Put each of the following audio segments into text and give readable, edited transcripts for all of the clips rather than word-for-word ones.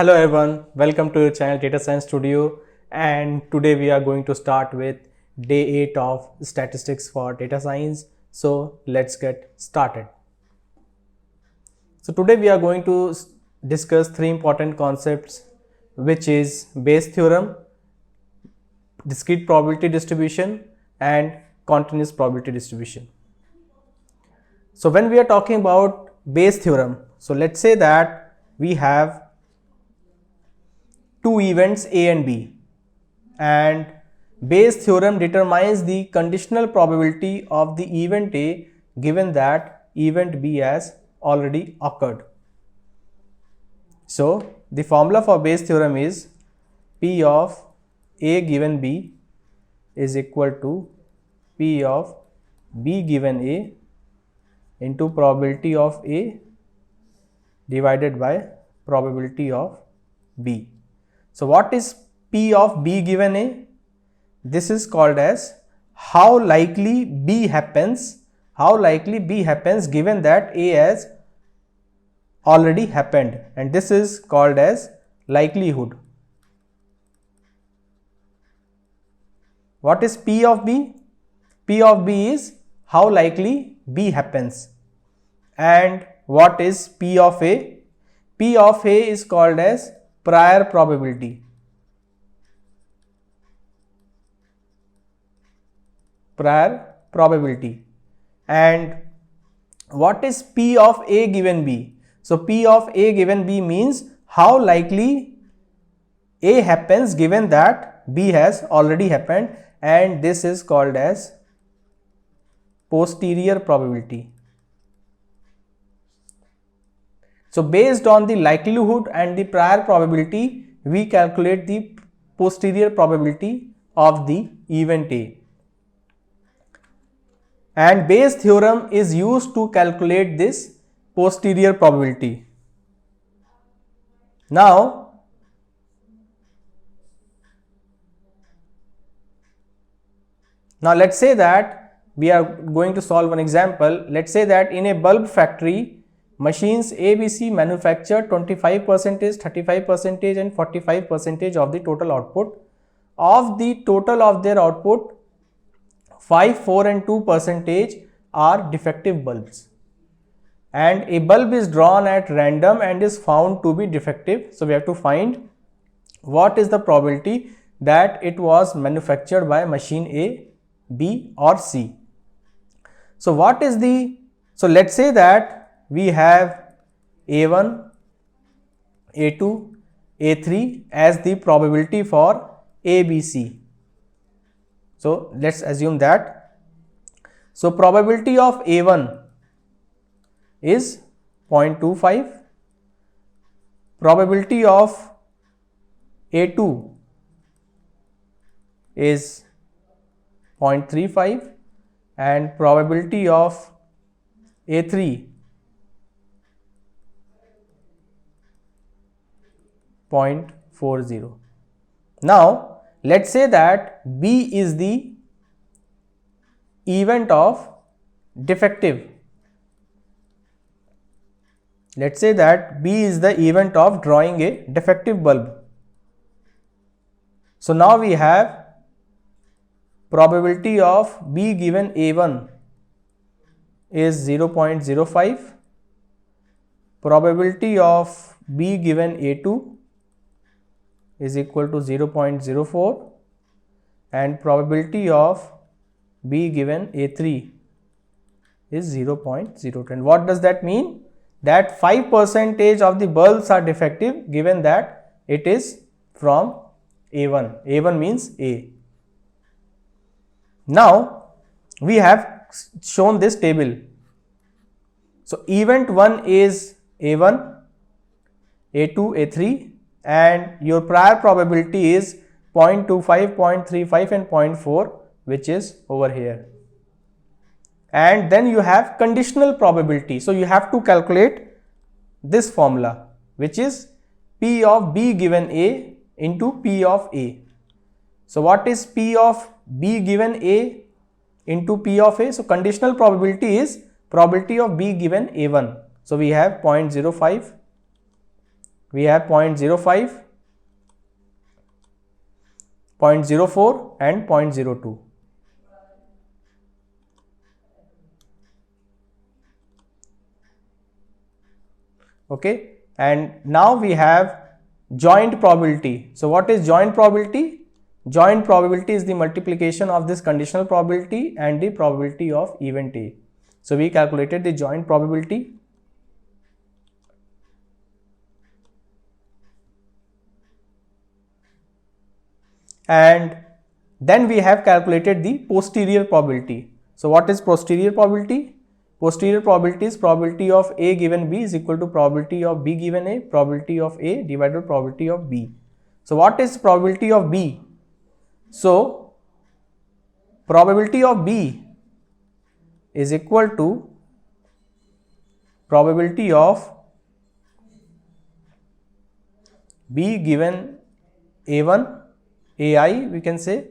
Hello everyone, welcome to your channel Data Science Studio, and today we are going to start with day 8 of statistics for data science. So let's get started. So today we are going to discuss three important concepts, which is Bayes theorem, discrete probability distribution and continuous probability distribution. So when we are talking about Bayes theorem, so let's say that we have two events A and B, and Bayes theorem determines the conditional probability of the event A given that event B has already occurred. So the formula for Bayes theorem is P of A given B is equal to P of B given A into probability of A divided by probability of B. So what is P of B given A? This is called as how likely B happens given that A has already happened, and this is called as likelihood. What is P of B? P of B is how likely B happens. And what is P of A? P of A is called as prior probability. And what is P of A given B? So P of A given B means how likely A happens given that B has already happened, and this is called as posterior probability. So based on the likelihood and the prior probability, we calculate the posterior probability of the event A. And Bayes theorem is used to calculate this posterior probability. Now let's say that we are going to solve an example. Let's say that in a bulb factory, machines ABC manufacture 25%, 35% and 45% of the total output. Of the total of their output, 5, 4 and 2% are defective bulbs, and a bulb is drawn at random and is found to be defective. So we have to find what is the probability that it was manufactured by machine A, B or C. So let's say that we have A1, A2, A3 as the probability for ABC. So let's assume that. So probability of A1 is 0.25, probability of A2 is 0.35 and probability of A3 0.40. Now let's say that B is the event of defective. Let's say that B is the event of drawing a defective bulb. So now we have probability of B given A1 is 0.05, probability of B given A2 is equal to 0.04, and probability of B given A3 is 0.02. And what does that mean? That 5% of the bulbs are defective given that it is from A1. A1 means A. Now we have shown this table. So event 1 is A1, A2, A3, and your prior probability is 0.25, 0.35 and 0.4, which is over here. And then you have conditional probability. So you have to calculate this formula, which is P of B given A into P of A. So what is P of B given A into P of A? So conditional probability is probability of B given A1. So we have 0.05, we have 0.05, 0.04 and 0.02. Okay, and now we have joint probability. So what is joint probability? Joint probability is the multiplication of this conditional probability and the probability of event A. So we calculated the joint probability. And then we have calculated the posterior probability. So what is posterior probability? Posterior probability is probability of A given B is equal to probability of B given A, probability of A divided by probability of B. So what is probability of B? So probability of B is equal to probability of B given A1, AI we can say,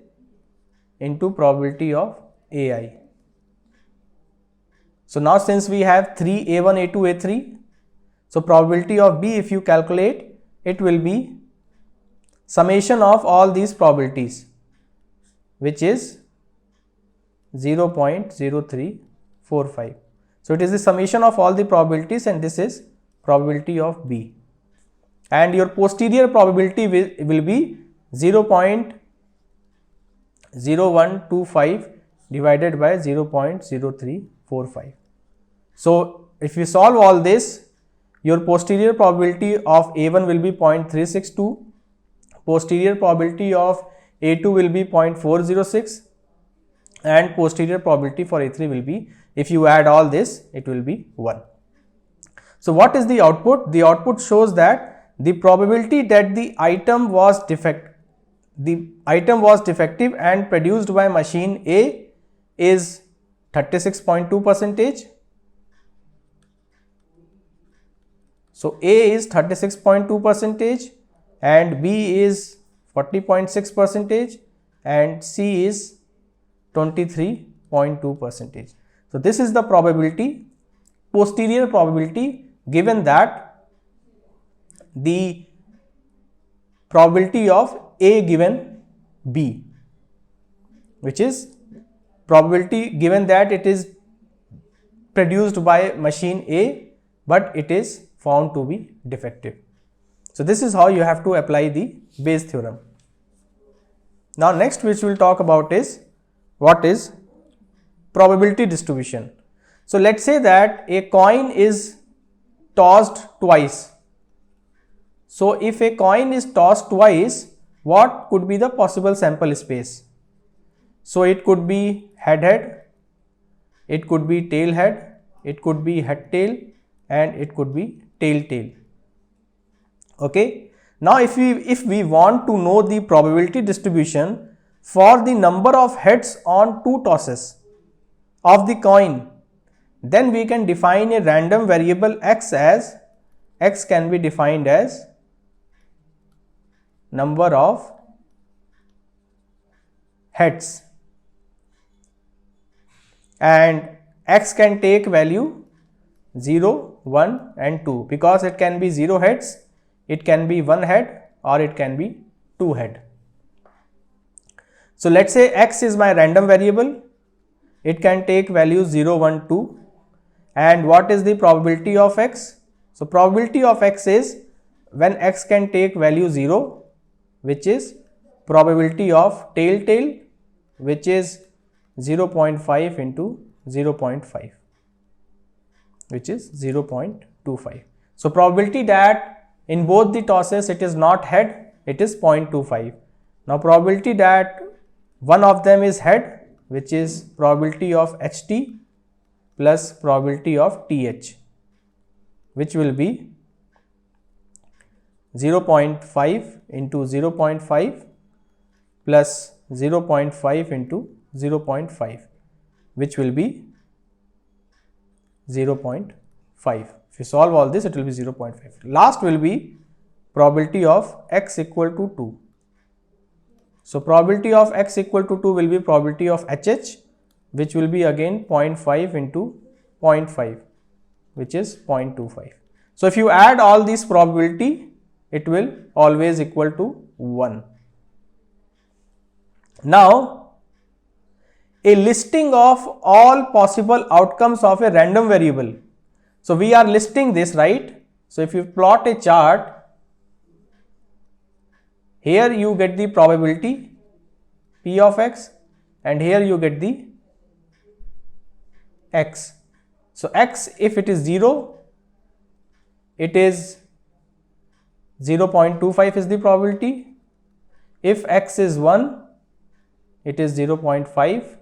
into probability of AI. So now since we have 3 A1, A2, A3, so probability of B, if you calculate, it will be summation of all these probabilities, which is 0.0345. So it is the summation of all the probabilities, and this is probability of B. And your posterior probability will be 0.0125 divided by 0.0345. So if you solve all this, your posterior probability of A1 will be 0.362, posterior probability of A2 will be 0.406, and posterior probability for A3 will be, if you add all this, it will be 1. So what is the output? The output shows that the probability that the item was defective and produced by machine A is 36.2%. So A is 36.2% and B is 40.6% and C is 23.2%. So this is the probability, posterior probability, given that the probability of A given B, which is probability given that it is produced by machine A but it is found to be defective. So this is how you have to apply the Bayes theorem. Now next which we will talk about is what is probability distribution. So let's say that a coin is tossed twice. So if a coin is tossed twice, what could be the possible sample space? So it could be head-head, it could be tail-head, it could be head-tail, and it could be tail-tail. Okay. Now if we want to know the probability distribution for the number of heads on two tosses of the coin, then we can define a random variable x as, x can be defined as number of heads, and x can take value 0, 1 and 2, because it can be 0 heads, it can be 1 head, or it can be 2 head. So let's say x is my random variable, it can take values 0, 1, 2, and what is the probability of x? So probability of x is when x can take value 0, which is probability of tail-tail, which is 0.5 into 0.5, which is 0.25. So probability that in both the tosses it is not head, it is 0.25. Now probability that one of them is head, which is probability of HT plus probability of TH, which will be 0.5 into 0.5 plus 0.5 into 0.5, which will be 0.5. If you solve all this, it will be 0.5. Last will be probability of x equal to 2. So probability of x equal to 2 will be probability of HH, which will be again 0.5 into 0.5, which is 0.25. So if you add all these probability, it will always equal to 1. Now, a listing of all possible outcomes of a random variable. So, we are listing this, right? So, if you plot a chart, here you get the probability P of x and here you get the x. So, x, if it is 0, it is 0.25 is the probability. If x is 1, it is 0.5.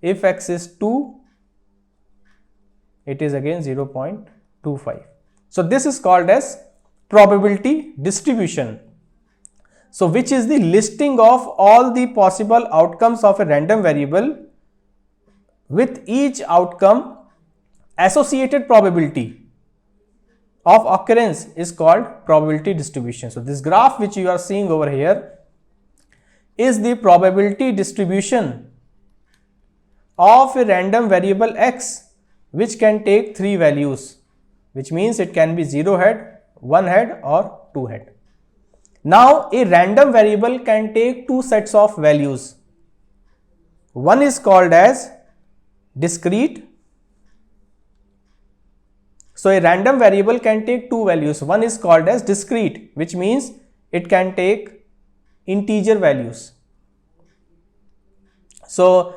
If x is 2, it is again 0.25. So, this is called as probability distribution. So, which is the listing of all the possible outcomes of a random variable with each outcome associated probability of occurrence is called probability distribution. So, this graph which you are seeing over here is the probability distribution of a random variable x which can take 3 values, which means it can be 0 head, 1 head or 2 head. Now, a random variable can take 2 sets of values. One is called as discrete. So, a random variable can take 2 values. One is called as discrete, which means it can take integer values. So,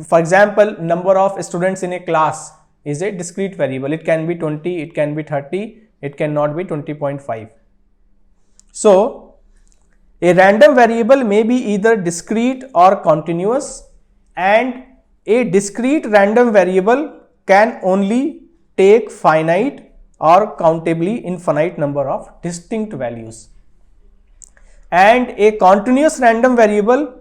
for example, number of students in a class is a discrete variable. It can be 20, it can be 30, it cannot be 20.5. So, a random variable may be either discrete or continuous, and a discrete random variable can only take finite or countably infinite number of distinct values, and a continuous random variable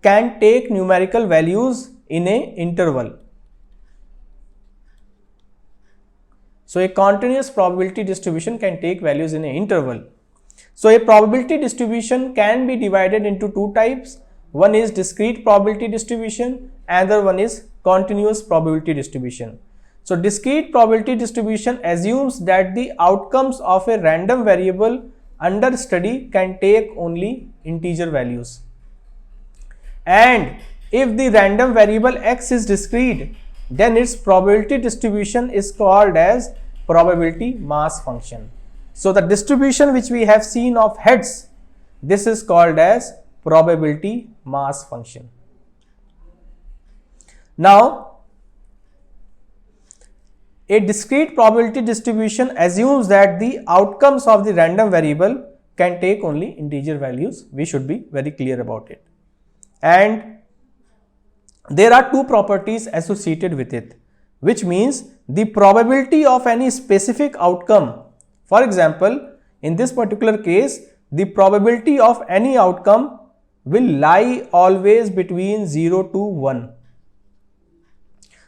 can take numerical values in a interval. So, a continuous probability distribution can take values in an interval. So, a probability distribution can be divided into 2 types. One is discrete probability distribution, another one is continuous probability distribution. So, discrete probability distribution assumes that the outcomes of a random variable under study can take only integer values. And if the random variable x is discrete, then its probability distribution is called as probability mass function. So, the distribution which we have seen of heads, this is called as probability mass function. Now, a discrete probability distribution assumes that the outcomes of the random variable can take only integer values. We should be very clear about it. And there are 2 properties associated with it, which means the probability of any specific outcome. For example, in this particular case, the probability of any outcome will lie always between 0 to 1.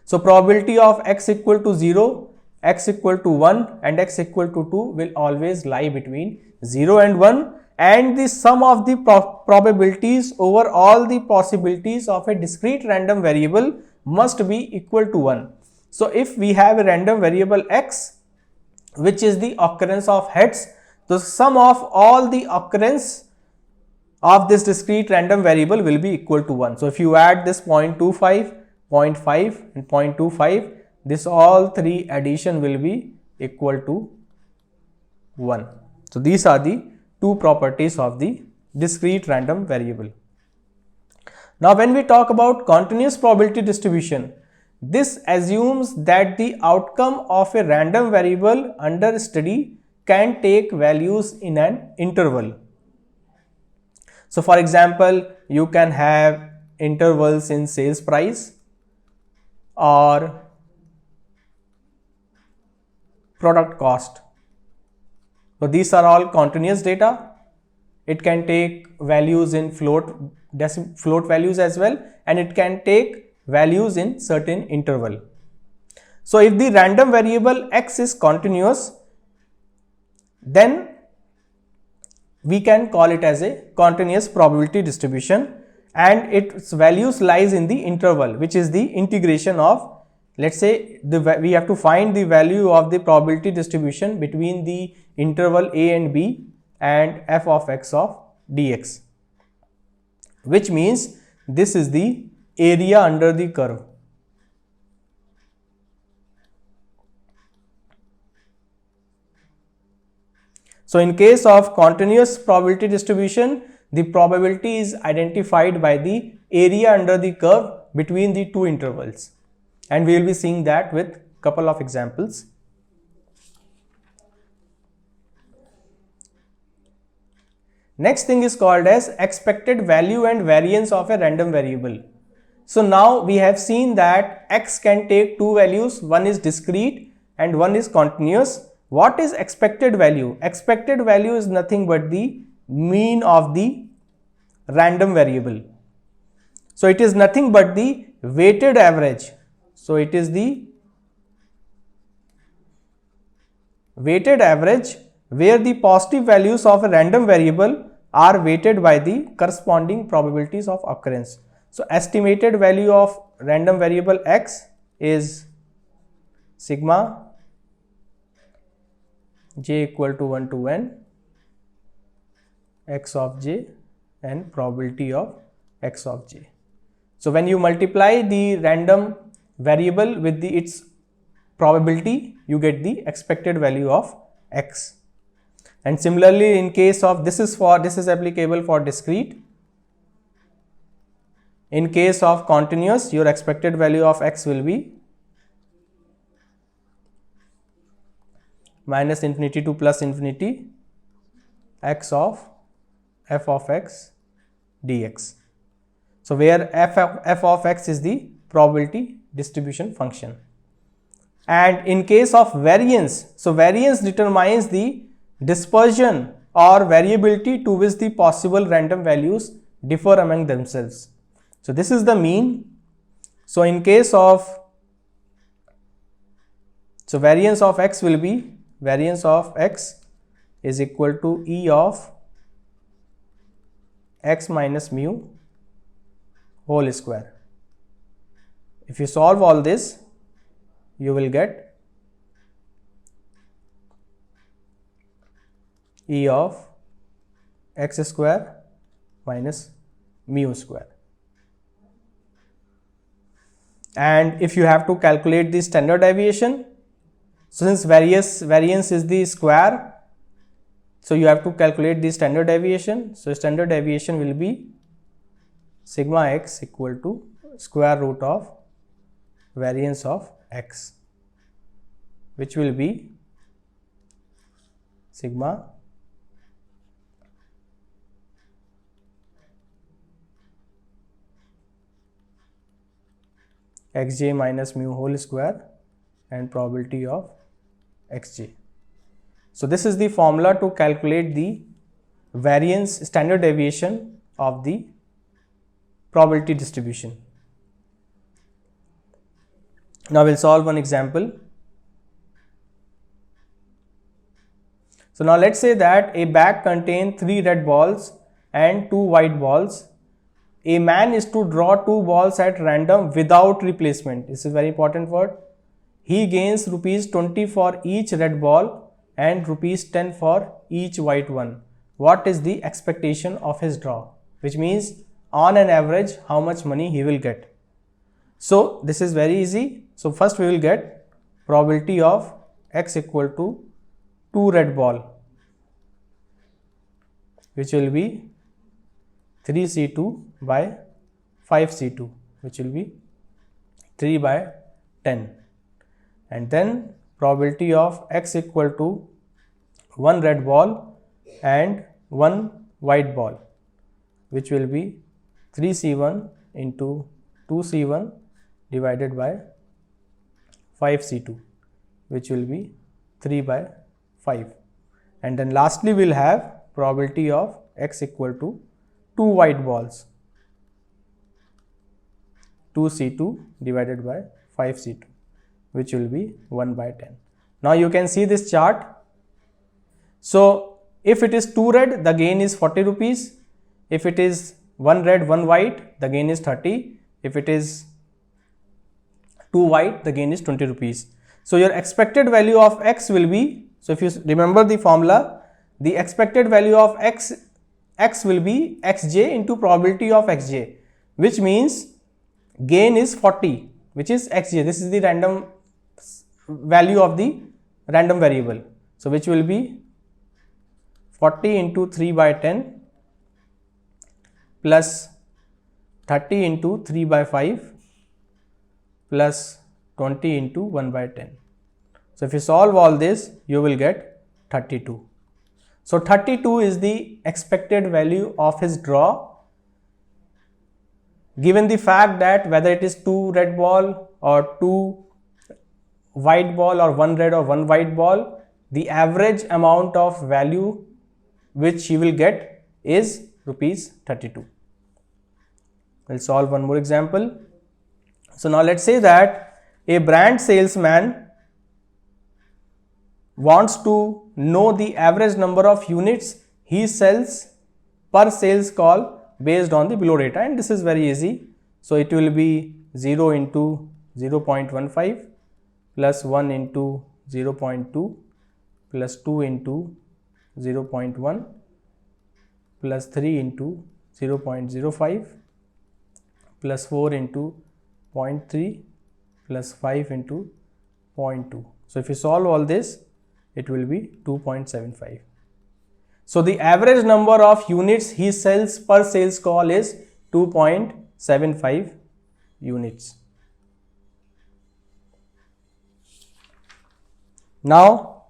So, probability of x equal to 0, x equal to 1 and x equal to 2 will always lie between 0 and 1, and the sum of the probabilities over all the possibilities of a discrete random variable must be equal to 1. So, if we have a random variable x which is the occurrence of heads, the sum of all the occurrence of this discrete random variable will be equal to 1. So, if you add this 0.25, 0.5 and 0.25, this all 3 addition will be equal to 1. So, these are the 2 properties of the discrete random variable. Now, when we talk about continuous probability distribution, this assumes that the outcome of a random variable under study can take values in an interval. So, for example, you can have intervals in sales price or product cost. So, these are all continuous data. It can take values in float values as well, and it can take values in certain interval. So, if the random variable x is continuous, then we can call it as a continuous probability distribution, and its values lies in the interval, which is the integration of, let's say, we have to find the value of the probability distribution between the interval a and b, and f of x of dx, which means this is the area under the curve. So in case of continuous probability distribution, the probability is identified by the area under the curve between the two intervals, and we will be seeing that with couple of examples. Next thing is called as expected value and variance of a random variable. So now we have seen that x can take two values, one is discrete and one is continuous. What is expected value? Expected value is nothing but the mean of the random variable. So it is nothing but the weighted average. So it is the weighted average where the positive values of a random variable are weighted by the corresponding probabilities of occurrence. So estimated value of random variable x is sigma j equal to 1 to n x of j and probability of x of j. So when you multiply the random variable with its probability, you get the expected value of x. And similarly, in case of this is applicable for discrete. In case of continuous, your expected value of x will be minus infinity to plus infinity x of f of x dx. So where f of x is the probability distribution function. And in case of variance, so variance determines the dispersion or variability to which the possible random values differ among themselves. So this is the mean. So in case of, so variance of x will be, variance of x is equal to E of x minus mu whole square. If you solve all this, you will get E of x square minus mu square. And if you have to calculate the standard deviation, so since variance is the square, so you have to calculate the standard deviation. So standard deviation will be sigma x equal to square root of variance of x, which will be sigma xj minus mu whole square and probability of xj. So this is the formula to calculate the variance standard deviation of the probability distribution. Now we'll solve one example. So now let's say that a bag contains 3 red balls and 2 white balls. A man is to draw 2 balls at random without replacement. This is a very important word. He gains rupees 20 for each red ball and rupees 10 for each white one. What is the expectation of his draw? Which means on an average how much money he will get. So this is very easy. So first we will get probability of x equal to 2 red ball, which will be 3c2 by 5c2, which will be 3 by 10. And then probability of x equal to 1 red ball and 1 white ball, which will be 3c1 into 2c1 divided by 5c2, which will be 3 by 5. And then lastly we will have probability of x equal to 2 white balls, 2c2 divided by 5c2, which will be 1 by 10. Now you can see this chart. So if it is 2 red, the gain is 40 rupees. If it is 1 red, 1 white, the gain is 30. If it is 2 white, the gain is 20 rupees. So your expected value of x will be, so if you remember the formula, the expected value of x will be xj into probability of xj, which means gain is 40, which is xj. This is the random value of the random variable. So which will be 40 into 3 by 10 plus 30 into 3 by 5 plus 20 into 1 by 10. So if you solve all this, you will get 32. So 32 is the expected value of his draw, given the fact that whether it is 2 red ball or 2 white ball or 1 red or 1 white ball, the average amount of value which he will get is rupees 32. We'll solve one more example. So now let's say that a brand salesman wants to know the average number of units he sells per sales call based on the below data, and this is very easy. So it will be 0 into 0.15 plus 1 into 0.2 plus 2 into 0.1 plus 3 into 0.05 plus 4 into 0.3 plus 5 into 0.2. So if you solve all this, it will be 2.75. So the average number of units he sells per sales call is 2.75 units. Now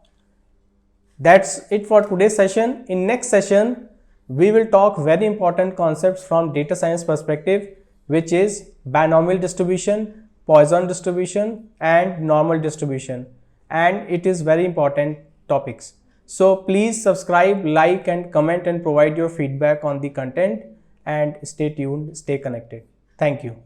that's it for today's session. In next session, we will talk very important concepts from data science perspective, which is binomial distribution, Poisson distribution and normal distribution, and it is very important topics. So please subscribe, like and comment and provide your feedback on the content, and stay tuned, stay connected. Thank you.